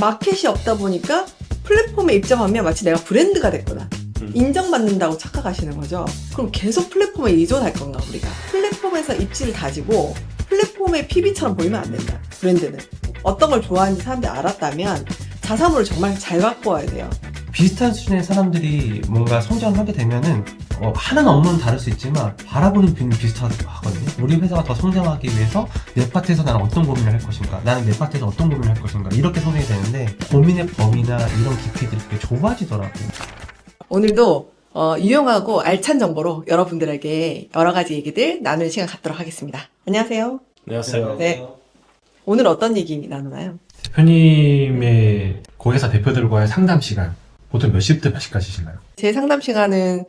마켓이 없다 보니까 플랫폼에 입점하면 마치 내가 브랜드가 됐구나. 인정받는다고 착각하시는 거죠. 그럼 계속 플랫폼에 의존할 건가 우리가? 플랫폼에서 입지를 다지고 플랫폼의 PB처럼 보이면 안 된다. 브랜드는. 어떤 걸 좋아하는지 사람들이 알았다면 자사몰을 정말 잘 갖고 와야 돼요. 비슷한 수준의 사람들이 뭔가 성장을 하게 되면은 하는 업무는 다를 수 있지만 바라보는 뷰는 비슷하다고 하거든요. 우리 회사가 더 성장하기 위해서 내 파트에서 나는 어떤 고민을 할 것인가, 나는 내 파트에서 어떤 고민을 할 것인가, 이렇게 성장이 되는데 고민의 범위나 이런 깊이들이 되게 좁아지더라고요. 오늘도 유용하고 알찬 정보로 여러분들에게 여러 가지 얘기들 나누는 시간 갖도록 하겠습니다. 안녕하세요. 안녕하세요. 네. 오늘 어떤 얘기 나누나요? 대표님의 고객사 대표들과의 상담 시간 보통 몇 시부터 몇 시까지신가요? 제 상담 시간은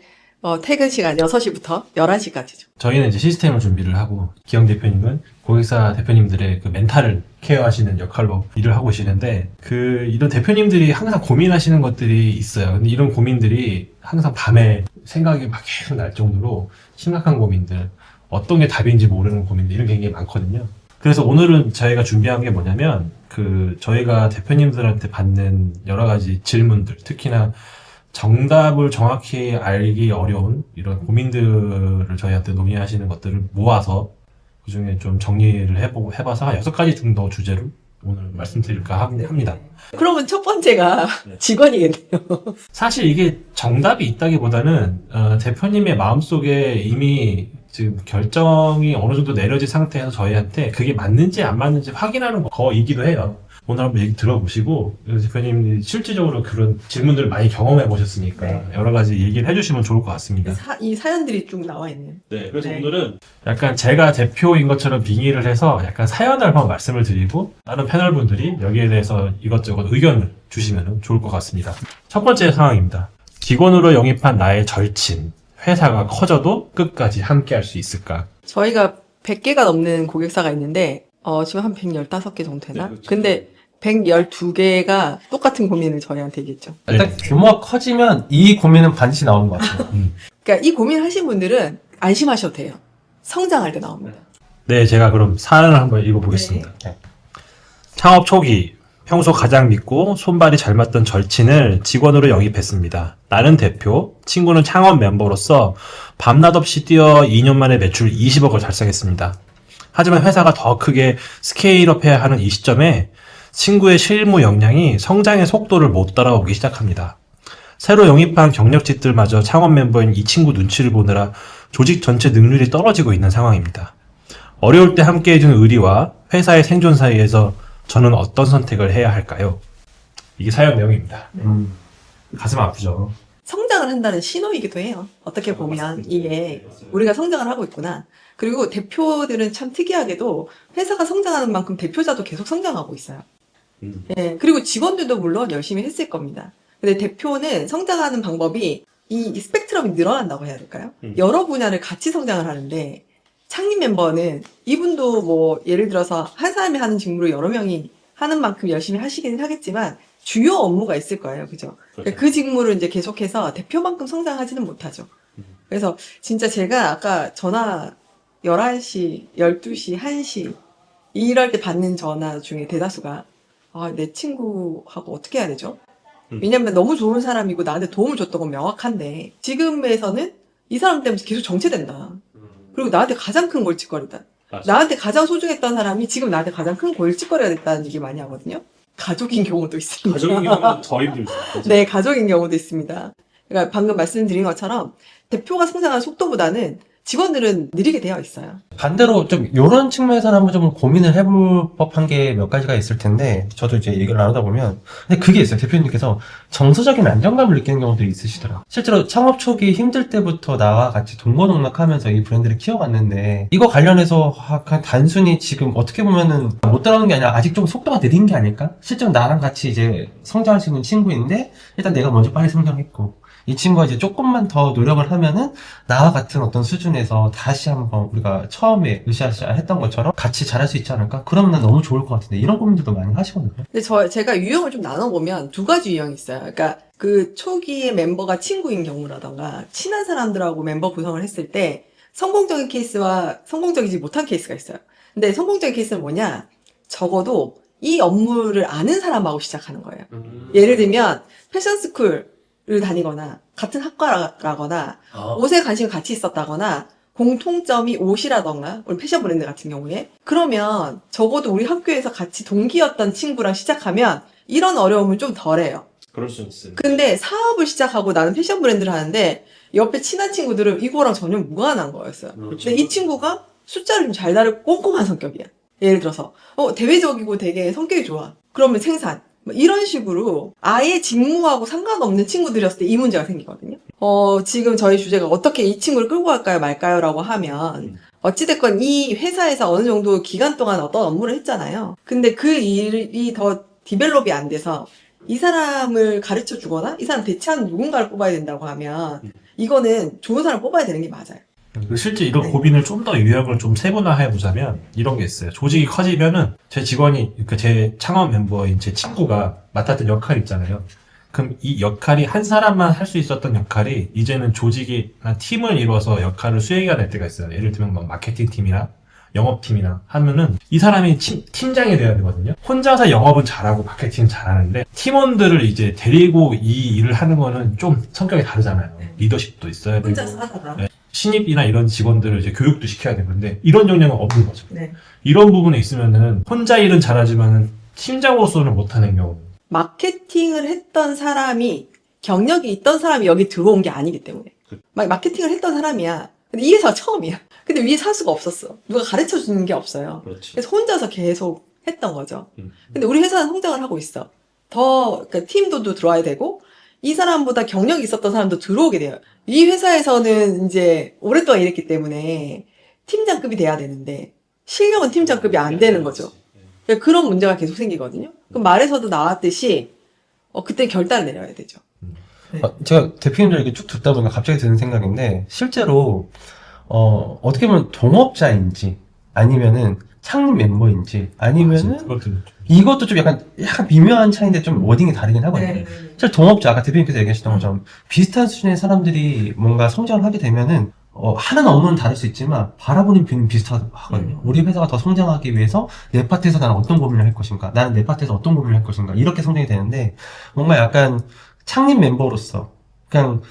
퇴근 시간 6시부터 11시까지죠. 저희는 이제 시스템을 준비를 하고 기영 대표님은 고객사 대표님들의 그 멘탈을 케어하시는 역할로 일을 하고 계시는데 이런 대표님들이 항상 고민하시는 것들이 있어요. 근데 이런 고민들이 항상 밤에 생각이 막 계속 날 정도로 심각한 고민들, 어떤 게 답인지 모르는 고민들 이런 게 굉장히 많거든요. 그래서 오늘은 저희가 준비한 게 뭐냐면 저희가 대표님들한테 받는 여러 가지 질문들, 특히나 정답을 정확히 알기 어려운 이런 고민들을 저희한테 논의하시는 것들을 모아서 그 중에 좀 정리를 해봐서 한 6가지 정도 주제로 오늘 말씀드릴까 합니다. 그러면 첫 번째가 직원이겠네요. 사실 이게 정답이 있다기보다는 대표님의 마음속에 이미 지금 결정이 어느 정도 내려진 상태에서 저희한테 그게 맞는지 안 맞는지 확인하는 거이기도 해요. 오늘 한번 얘기 들어보시고 대표님이 실질적으로 그런 질문들을 많이 경험해 보셨으니까 여러 가지 얘기를 해주시면 좋을 것 같습니다. 이 사연들이 쭉 나와 있네요. 네, 그래서 네. 오늘은 약간 제가 대표인 것처럼 빙의를 해서 약간 사연을 한번 말씀을 드리고 다른 패널분들이 여기에 대해서 이것저것 의견을 주시면 좋을 것 같습니다. 첫 번째 상황입니다. 직원으로 영입한 나의 절친. 회사가 커져도 끝까지 함께 할 수 있을까? 저희가 100개가 넘는 고객사가 있는데 지금 한 115개 정도 되나? 네, 그렇죠. 근데 112개가 똑같은 고민을 저희한테 얘기했죠. 일단 규모가 커지면 이 고민은 반드시 나오는 것 같아요. 그러니까 이 고민을 하신 분들은 안심하셔도 돼요. 성장할 때 나옵니다. 네, 제가 그럼 사연을 한번 읽어보겠습니다. 네. 창업 초기, 평소 가장 믿고 손발이 잘 맞던 절친을 직원으로 영입했습니다. 나는 대표, 친구는 창업 멤버로서 밤낮 없이 뛰어 2년 만에 매출 20억을 달성했습니다. 하지만 회사가 더 크게 스케일업해야 하는 이 시점에 친구의 실무 역량이 성장의 속도를 못 따라오기 시작합니다. 새로 영입한 경력직들마저 창업 멤버인 이 친구 눈치를 보느라 조직 전체 능률이 떨어지고 있는 상황입니다. 어려울 때 함께 해준 의리와 회사의 생존 사이에서 저는 어떤 선택을 해야 할까요? 이게 사연 내용입니다. 가슴 아프죠? 성장을 한다는 신호이기도 해요. 어떻게 보면 이게 우리가 성장을 하고 있구나. 그리고 대표들은 참 특이하게도 회사가 성장하는 만큼 대표자도 계속 성장하고 있어요. 예, 그리고 직원들도 물론 열심히 했을 겁니다. 근데 대표는 성장하는 방법이 이 스펙트럼이 늘어난다고 해야 될까요? 여러 분야를 같이 성장을 하는데 창립 멤버는 이분도 뭐 예를 들어서 한 사람이 하는 직무를 여러 명이 하는 만큼 열심히 하시긴 하겠지만 주요 업무가 있을 거예요. 그죠? 그러니까 그 직무를 이제 계속해서 대표만큼 성장하지는 못하죠. 그래서 진짜 제가 아까 전화 11시, 12시, 1시 이럴 때 받는 전화 중에 대다수가 내 친구하고 어떻게 해야 되죠? 왜냐면 너무 좋은 사람이고 나한테 도움을 줬던 건 명확한데 지금에서는 이 사람 때문에 계속 정체된다. 그리고 나한테 가장 큰 골칫거리다. 맞아. 나한테 가장 소중했던 사람이 지금 나한테 가장 큰 골칫거리가 됐다는 얘기 많이 하거든요. 가족인 경우도 있습니다. 가족인 경우는 더 힘들죠. 네, 가족인 경우도 있습니다. 그러니까 방금 말씀드린 것처럼 대표가 성장하는 속도보다는 직원들은 느리게 되어 있어요. 반대로 좀 이런 측면에서는 한번 좀 고민을 해볼 법한 게 몇 가지가 있을 텐데 저도 이제 얘기를 나누다 보면 근데 그게 있어요. 대표님께서 정서적인 안정감을 느끼는 경우들이 있으시더라고요. 실제로 창업 초기 힘들 때부터 나와 같이 동거동락하면서 이 브랜드를 키워갔는데 이거 관련해서 그냥 단순히 지금 어떻게 보면은 못 따라오는 게 아니라 아직 좀 속도가 느린 게 아닐까? 실제로 나랑 같이 이제 성장할 수 있는 친구인데 일단 내가 먼저 빨리 성장했고 이 친구가 이제 조금만 더 노력을 하면은 나와 같은 어떤 수준에서 다시 한번 우리가 처음에 으쌰으쌰 했던 것처럼 같이 잘할 수 있지 않을까? 그러면 난 너무 좋을 것 같은데 이런 고민들도 많이 하시거든요. 근데 제가 유형을 좀 나눠보면 두 가지 유형이 있어요. 그러니까 그 초기에 멤버가 친구인 경우라던가 친한 사람들하고 멤버 구성을 했을 때 성공적인 케이스와 성공적이지 못한 케이스가 있어요. 근데 성공적인 케이스는 뭐냐? 적어도 이 업무를 아는 사람하고 시작하는 거예요. 예를 들면 패션스쿨을 다니거나 같은 학과라거나 옷에 관심이 같이 있었다거나 공통점이 옷이라던가 우리 패션 브랜드 같은 경우에 그러면 적어도 우리 학교에서 같이 동기였던 친구랑 시작하면 이런 어려움은 좀 덜해요. 그럴 수 있어요. 근데 사업을 시작하고 나는 패션 브랜드를 하는데 옆에 친한 친구들은 이거랑 전혀 무관한 거였어요. 근데 이 친구가 숫자를 좀 잘 다루고 꼼꼼한 성격이야. 예를 들어서 대외적이고 되게 성격이 좋아. 그러면 생산. 뭐 이런 식으로 아예 직무하고 상관없는 친구들이었을 때 이 문제가 생기거든요. 지금 저희 주제가 어떻게 이 친구를 끌고 갈까요 말까요 라고 하면 어찌됐건 이 회사에서 어느 정도 기간 동안 어떤 업무를 했잖아요. 근데 그 일이 더 디벨롭이 안 돼서 이 사람을 가르쳐 주거나 이 사람 대체하는 누군가를 뽑아야 된다고 하면 이거는 좋은 사람을 뽑아야 되는 게 맞아요. 실제 이런 네. 고민을 좀 더 요약을 좀 세분화해 보자면 이런 게 있어요. 조직이 커지면은 제 직원이, 그러니까 제 창업 멤버인 제 친구가 맡았던 역할이 있잖아요. 그럼 이 역할이 한 사람만 할 수 있었던 역할이 이제는 조직이 한 팀을 이루어서 역할을 수행해야 될 때가 있어요. 예를 들면 뭐 마케팅 팀이나 영업팀이나 하면은 이 사람이 팀장이 돼야 되거든요. 혼자서 영업은 잘하고 마케팅은 잘하는데 팀원들을 이제 데리고 이 일을 하는 거는 좀 성격이 다르잖아요. 리더십도 있어야 되고 혼자서 하다가. 네. 신입이나 이런 직원들을 이제 교육도 시켜야 되는데 이런 역량은 없는 거죠. 네. 이런 부분에 있으면은 혼자 일은 잘하지만은 팀장으로서는 못하는 경우. 마케팅을 했던 사람이 경력이 있던 사람이 여기 들어온 게 아니기 때문에 마케팅을 했던 사람이야. 근데 이 회사가 처음이야. 근데 위에 사수가 없었어. 누가 가르쳐 주는 게 없어요. 그렇지. 그래서 혼자서 계속 했던 거죠. 근데 우리 회사는 성장을 하고 있어. 그러니까 팀도 들어와야 되고 이 사람보다 경력이 있었던 사람도 들어오게 돼요. 이 회사에서는 이제 오랫동안 일했기 때문에 팀장급이 돼야 되는데 실력은 팀장급이 안 되는 거죠. 그러니까 그런 문제가 계속 생기거든요. 그럼 말에서도 나왔듯이 그때 결단을 내려야 되죠. 제가 대표님들 이렇게 쭉 듣다 보니까 갑자기 드는 생각인데, 실제로, 어떻게 보면 동업자인지, 아니면은 창립 멤버인지, 아니면은, 이것도 좀 약간 미묘한 차이인데 좀 워딩이 다르긴 하거든요. 실제 동업자, 아까 대표님께서 얘기하셨던 것처럼 비슷한 수준의 사람들이 뭔가 성장을 하게 되면은, 하는 업무는 다를 수 있지만, 바라보는 뷰는 비슷하거든요. 우리 회사가 더 성장하기 위해서 내 파트에서 나는 어떤 고민을 할 것인가, 나는 내 파트에서 어떤 고민을 할 것인가, 이렇게 성장이 되는데, 뭔가 약간 창립 멤버로서, 그냥,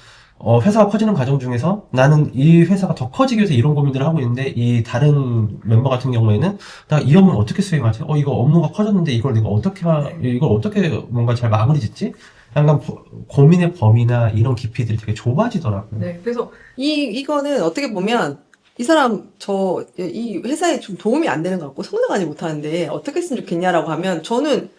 회사가 커지는 과정 중에서 나는 이 회사가 더 커지기 위해서 이런 고민들을 하고 있는데, 이 다른 멤버 같은 경우에는 나 이 업무를 어떻게 수행하지? 이거 업무가 커졌는데 이걸 내가 이걸 어떻게 뭔가 잘 마무리 짓지? 약간 고민의 범위나 이런 깊이들이 되게 좁아지더라고요. 네. 그래서 이거는 어떻게 보면 이 사람 이 회사에 좀 도움이 안 되는 것 같고 성장하지 못하는데 어떻게 했으면 좋겠냐라고 하면 저는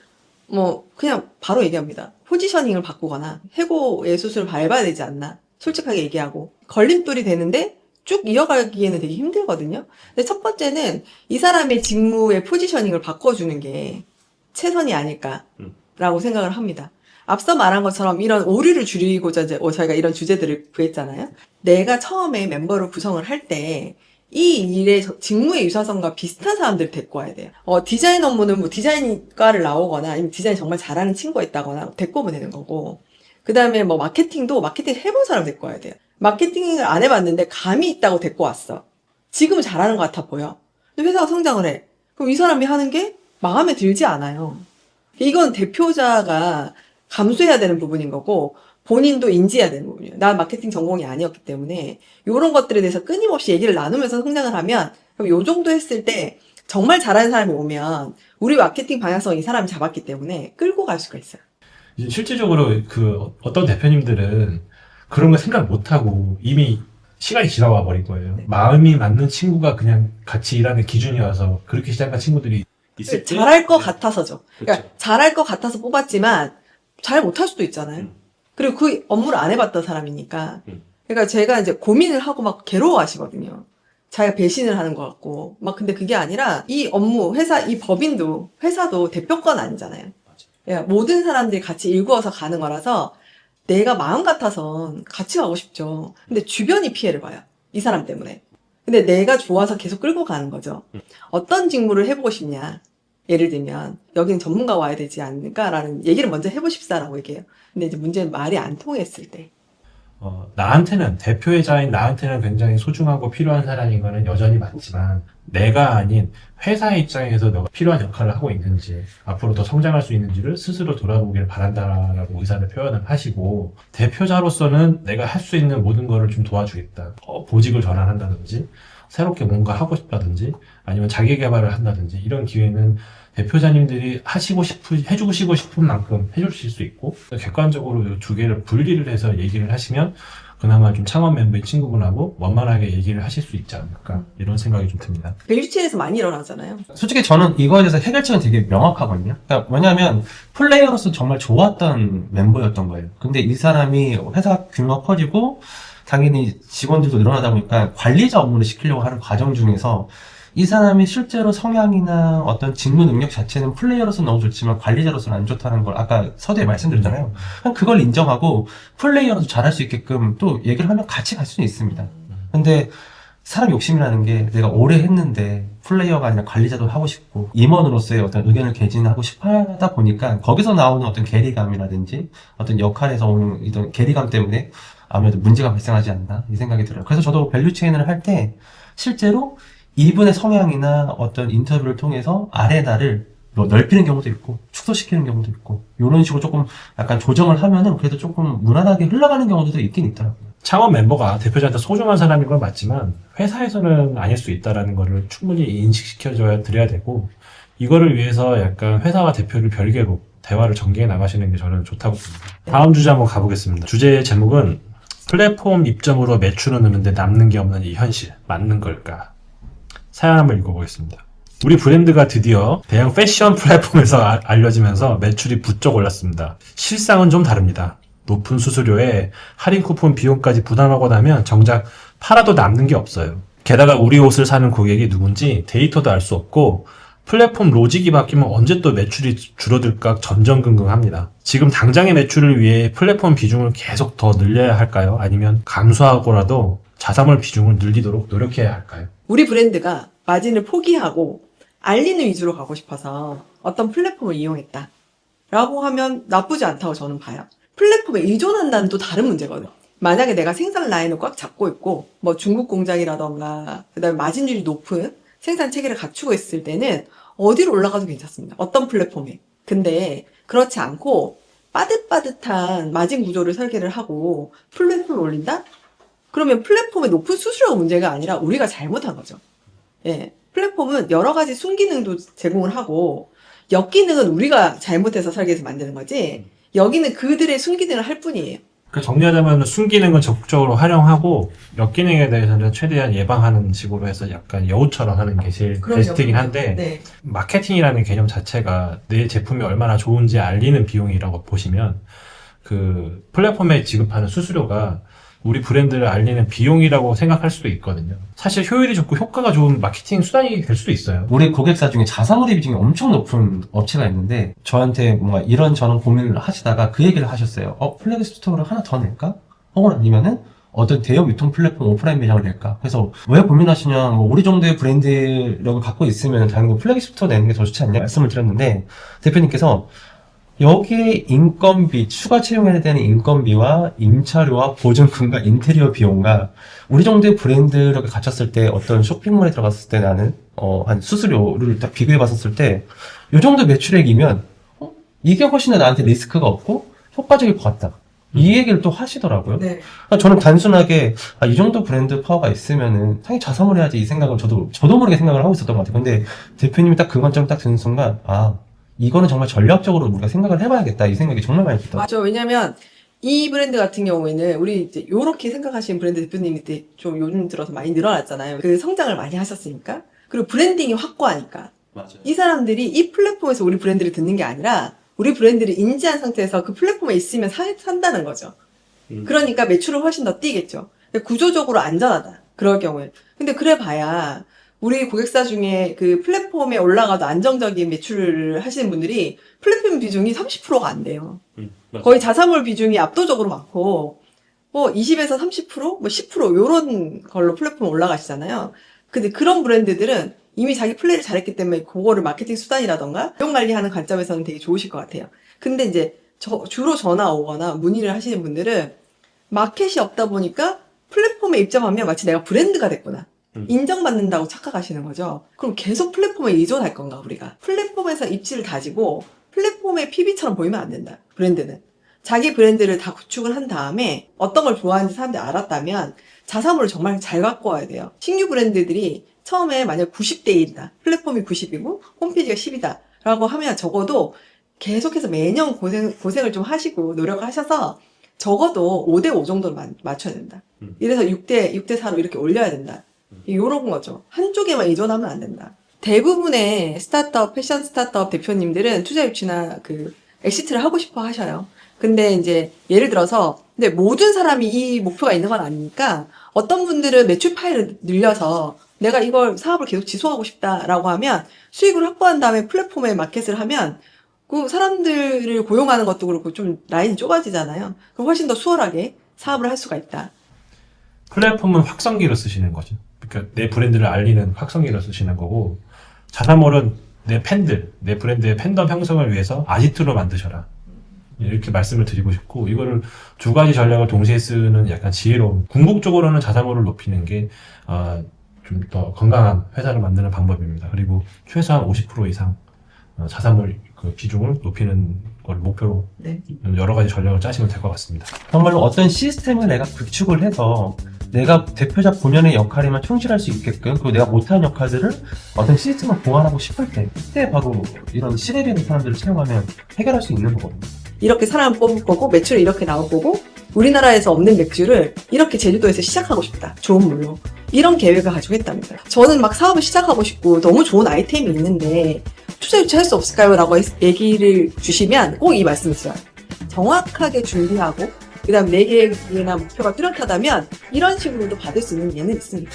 그냥 바로 얘기합니다. 포지셔닝을 바꾸거나 해고의 수순을 밟아야 되지 않나. 솔직하게 얘기하고. 걸림돌이 되는데 쭉 이어가기에는 되게 힘들거든요. 근데 첫 번째는 이 사람의 직무의 포지셔닝을 바꿔주는 게 최선이 아닐까라고 생각을 합니다. 앞서 말한 것처럼 이런 오류를 줄이고자 이제 저희가 이런 주제들을 구했잖아요. 내가 처음에 멤버를 구성을 할 때 이 일의 직무의 유사성과 비슷한 사람들을 데리고 와야 돼요. 디자인 업무는 뭐 디자인과를 나오거나 아니면 디자인 정말 잘하는 친구가 있다거나 데리고 오면 되는 거고, 그 다음에 뭐 마케팅도 마케팅 해본 사람 데리고 와야 돼요. 마케팅을 안 해봤는데 감이 있다고 데리고 왔어. 지금은 잘하는 것 같아 보여. 근데 회사가 성장을 해. 그럼 이 사람이 하는 게 마음에 들지 않아요. 이건 대표자가 감수해야 되는 부분인 거고 본인도 인지해야 되는 부분이에요. 난 마케팅 전공이 아니었기 때문에 이런 것들에 대해서 끊임없이 얘기를 나누면서 성장을 하면, 그럼 요 정도 했을 때 정말 잘하는 사람이 오면 우리 마케팅 방향성 이 사람이 잡았기 때문에 끌고 갈 수가 있어요. 이제 실질적으로 어떤 대표님들은 그런 거 생각 못 하고 이미 시간이 지나와 버린 거예요. 네. 마음이 맞는 친구가 그냥 같이 일하는 기준이어서 그렇게 시작한 친구들이 있을 때 잘할 것 같아서죠. 그러니까 그렇죠. 잘할 것 같아서 뽑았지만 잘 못할 수도 있잖아요. 그리고 그 업무를 안 해봤던 사람이니까. 그러니까 제가 이제 고민을 하고 막 괴로워하시거든요. 자기가 배신을 하는 것 같고 근데 그게 아니라 이 업무 이 법인도 회사도 대표 건 아니잖아요. 그러니까 모든 사람들이 같이 일구어서 가는 거라서 내가 마음 같아선 같이 가고 싶죠. 근데 주변이 피해를 봐요. 이 사람 때문에. 근데 내가 좋아서 계속 끌고 가는 거죠. 어떤 직무를 해보고 싶냐. 예를 들면 여기는 전문가 와야 되지 않을까라는 얘기를 먼저 해보십사라고 얘기해요. 근데 이제 문제는 말이 안 통했을 때. 대표이사인 나한테는 굉장히 소중하고 필요한 사람인 거는 여전히 맞지만, 내가 아닌 회사의 입장에서 너가 필요한 역할을 하고 있는지, 앞으로 더 성장할 수 있는지를 스스로 돌아보길 바란다라고 의사를 표현을 하시고, 대표자로서는 내가 할 수 있는 모든 거를 좀 도와주겠다. 보직을 전환한다든지, 새롭게 뭔가 하고 싶다든지, 아니면 자기 개발을 한다든지, 이런 기회는 대표자님들이 해주시고 싶은 만큼 해주실 수 있고, 객관적으로 이 두 개를 분리를 해서 얘기를 하시면, 그나마 좀 창업 멤버의 친구분하고 원만하게 얘기를 하실 수 있지 않을까, 이런 생각이 좀 듭니다. 밸류체인에서 많이 일어나잖아요. 솔직히 저는 이거에 대해서 해결책은 되게 명확하거든요. 그러니까 뭐냐면 플레이어로서 정말 좋았던 멤버였던 거예요. 근데 이 사람이 회사 규모가 커지고 당연히 직원들도 늘어나다 보니까 관리자 업무를 시키려고 하는 과정 중에서 이 사람이 실제로 성향이나 어떤 직무 능력 자체는 플레이어로서는 너무 좋지만 관리자로서는 안 좋다는 걸 아까 서두에 말씀드렸잖아요. 그냥 그걸 인정하고 플레이어로서 잘할 수 있게끔 또 얘기를 하면 같이 갈 수는 있습니다. 근데 사람 욕심이라는 게 내가 오래 했는데 플레이어가 아니라 관리자도 하고 싶고 임원으로서의 어떤 의견을 개진하고 싶어 하다 보니까 거기서 나오는 어떤 괴리감이라든지 어떤 역할에서 오는 이런 괴리감 때문에 아무래도 문제가 발생하지 않나 이 생각이 들어요. 그래서 저도 밸류체인을 할 때 실제로 이분의 성향이나 어떤 인터뷰를 통해서 아레나를 넓히는 경우도 있고 축소시키는 경우도 있고 이런 식으로 조금 약간 조정을 하면은 그래도 조금 무난하게 흘러가는 경우도 있긴 있더라고요. 창업 멤버가 대표자한테 소중한 사람인 건 맞지만 회사에서는 아닐 수 있다라는 거를 충분히 인식시켜줘야 드려야 되고, 이거를 위해서 약간 회사와 대표를 별개로 대화를 전개해 나가시는 게 저는 좋다고 봅니다. 다음 주제 한번 가보겠습니다. 주제의 제목은 플랫폼 입점으로 매출은 느는데 남는 게 없는 이 현실 맞는 걸까? 사연 한번 읽어보겠습니다. 우리 브랜드가 드디어 대형 패션 플랫폼에서 알려지면서 매출이 부쩍 올랐습니다. 실상은 좀 다릅니다. 높은 수수료에 할인 쿠폰 비용까지 부담하고 나면 정작 팔아도 남는 게 없어요. 게다가 우리 옷을 사는 고객이 누군지 데이터도 알 수 없고, 플랫폼 로직이 바뀌면 언제 또 매출이 줄어들까 전전긍긍합니다. 지금 당장의 매출을 위해 플랫폼 비중을 계속 더 늘려야 할까요? 아니면 감소하고라도 자사몰 비중을 늘리도록 노력해야 할까요? 우리 브랜드가 마진을 포기하고 알리는 위주로 가고 싶어서 어떤 플랫폼을 이용했다 라고 하면 나쁘지 않다고 저는 봐요. 플랫폼에 의존한다는 또 다른 문제거든요. 만약에 내가 생산 라인을 꽉 잡고 있고 뭐 중국 공장이라던가 그다음에 마진율이 높은 생산 체계를 갖추고 있을 때는 어디로 올라가도 괜찮습니다. 어떤 플랫폼에. 근데 그렇지 않고 빠듯빠듯한 마진 구조를 설계를 하고 플랫폼을 올린다? 그러면 플랫폼의 높은 수수료가 문제가 아니라 우리가 잘못한 거죠. 예. 플랫폼은 여러 가지 순기능도 제공을 하고 역기능은 우리가 잘못해서 설계해서 만드는 거지, 여기는 그들의 순기능을 할 뿐이에요. 정리하자면 순기능은 적극적으로 활용하고 역기능에 대해서는 최대한 예방하는 식으로 해서 약간 여우처럼 하는 게 제일 베스트이긴 한데, 네. 마케팅이라는 개념 자체가 내 제품이 얼마나 좋은지 알리는 비용이라고 보시면, 그 플랫폼에 지급하는 수수료가 우리 브랜드를 알리는 비용이라고 생각할 수도 있거든요. 사실 효율이 좋고 효과가 좋은 마케팅 수단이 될 수도 있어요. 우리 고객사 중에 자사몰입 비중이 엄청 높은 업체가 있는데 저한테 뭔가 이런저런 고민을 하시다가 그 얘기를 하셨어요. 플래그십 스토어를 하나 더 낼까? 혹은 아니면은 어떤 대형 유통 플랫폼 오프라인 매장을 낼까? 그래서 왜 고민하시냐? 뭐 우리 정도의 브랜드력을 갖고 있으면 당연히 플래그십 스토어 내는 게 더 좋지 않냐 말씀을 드렸는데, 대표님께서 여기에 인건비, 추가 채용해야 되는 인건비와 임차료와 보증금과 인테리어 비용과 우리 정도의 브랜드력을 갖췄을 때 어떤 쇼핑몰에 들어갔을 때 나는 한 수수료를 딱 비교해 봤었을 때 이 정도 매출액이면 이게 훨씬 더 나한테 리스크가 없고 효과적일 것 같다. 이 얘기를 또 하시더라고요. 네. 저는 단순하게 이 정도 브랜드 파워가 있으면은 당연히 자사몰 해야지 이 생각을 저도 모르게 생각을 하고 있었던 것 같아요. 근데 대표님이 딱 그 관점 딱 드는 순간 이거는 정말 전략적으로 우리가 생각을 해봐야겠다 이 생각이 정말 많이 들더라고요. 맞죠. 왜냐면 이 브랜드 같은 경우에는 우리 이제 요렇게 생각하시는 브랜드 대표님이 좀 요즘 들어서 많이 늘어났잖아요. 그 성장을 많이 하셨으니까. 그리고 브랜딩이 확고하니까. 맞아요. 이 사람들이 이 플랫폼에서 우리 브랜드를 듣는 게 아니라 우리 브랜드를 인지한 상태에서 그 플랫폼에 있으면 산다는 거죠. 그러니까 매출을 훨씬 더 뛰겠죠. 구조적으로 안전하다. 그럴 경우에. 근데 그래 봐야 우리 고객사 중에 그 플랫폼에 올라가도 안정적인 매출을 하시는 분들이 플랫폼 비중이 30%가 안 돼요. 거의 자사몰 비중이 압도적으로 많고, 20에서 30%, 10% 요런 걸로 플랫폼 올라가시잖아요. 근데 그런 브랜드들은 이미 자기 플레이를 잘했기 때문에 그거를 마케팅 수단이라던가 비용 관리하는 관점에서는 되게 좋으실 것 같아요. 근데 이제 주로 전화 오거나 문의를 하시는 분들은 마켓이 없다 보니까 플랫폼에 입점하면 마치 내가 브랜드가 됐구나. 인정받는다고 착각하시는 거죠. 그럼 계속 플랫폼에 의존할 건가, 우리가? 플랫폼에서 입지를 다지고 플랫폼의 PB처럼 보이면 안 된다. 브랜드는. 자기 브랜드를 다 구축을 한 다음에 어떤 걸 좋아하는지 사람들이 알았다면 자사모를 정말 잘 갖고 와야 돼요. 신규 브랜드들이 처음에 만약 90대 1이다. 플랫폼이 90이고 홈페이지가 10이다. 라고 하면 적어도 계속해서 매년 고생을 좀 하시고 노력을 하셔서 적어도 5대5 정도로 맞춰야 된다. 이래서 6대4로 이렇게 올려야 된다. 이런 거죠. 한쪽에만 의존하면 안 된다. 대부분의 스타트업, 패션 스타트업 대표님들은 투자 유치나 엑시트를 하고 싶어 하셔요. 근데 이제 예를 들어서 근데 모든 사람이 이 목표가 있는 건 아니니까 어떤 분들은 매출 파일을 늘려서 내가 이걸 사업을 계속 지속하고 싶다라고 하면 수익을 확보한 다음에 플랫폼에 마켓을 하면 그 사람들을 고용하는 것도 그렇고 좀 라인이 좁아지잖아요. 그럼 훨씬 더 수월하게 사업을 할 수가 있다. 플랫폼은 확성기로 쓰시는 거죠. 그러니까 내 브랜드를 알리는 확성기로 쓰시는 거고, 자사몰은 내 팬들, 내 브랜드의 팬덤 형성을 위해서 아지트로 만드셔라. 이렇게 말씀을 드리고 싶고, 이거를 두 가지 전략을 동시에 쓰는 약간 지혜로운, 궁극적으로는 자사몰을 높이는 게 좀 더 건강한 회사를 만드는 방법입니다. 그리고 최소한 50% 이상 자사몰 비중을 높이는 걸 목표로 네. 여러 가지 전략을 짜시면 될 것 같습니다. 정말로 어떤 시스템을 내가 구축을 해서 내가 대표자 본연의 역할에만 충실할 수 있게끔, 그리고 내가 못하는 역할들을 어떤 시스템을 보완하고 싶을 때, 그때 바로 이런 시대비는 사람들을 채용하면 해결할 수 있는 거거든요. 이렇게 사람을 뽑을 거고 매출이 이렇게 나올 거고 우리나라에서 없는 맥주를 이렇게 제주도에서 시작하고 싶다. 좋은 물로. 이런 계획을 가지고 했답니다. 저는 막 사업을 시작하고 싶고 너무 좋은 아이템이 있는데 투자 유치할 수 없을까요? 라고 얘기를 주시면 꼭 이 말씀을 드려요. 정확하게 준비하고 그 다음 내 계획이나 목표가 뚜렷하다면 이런 식으로도 받을 수 있는 예는 있습니다.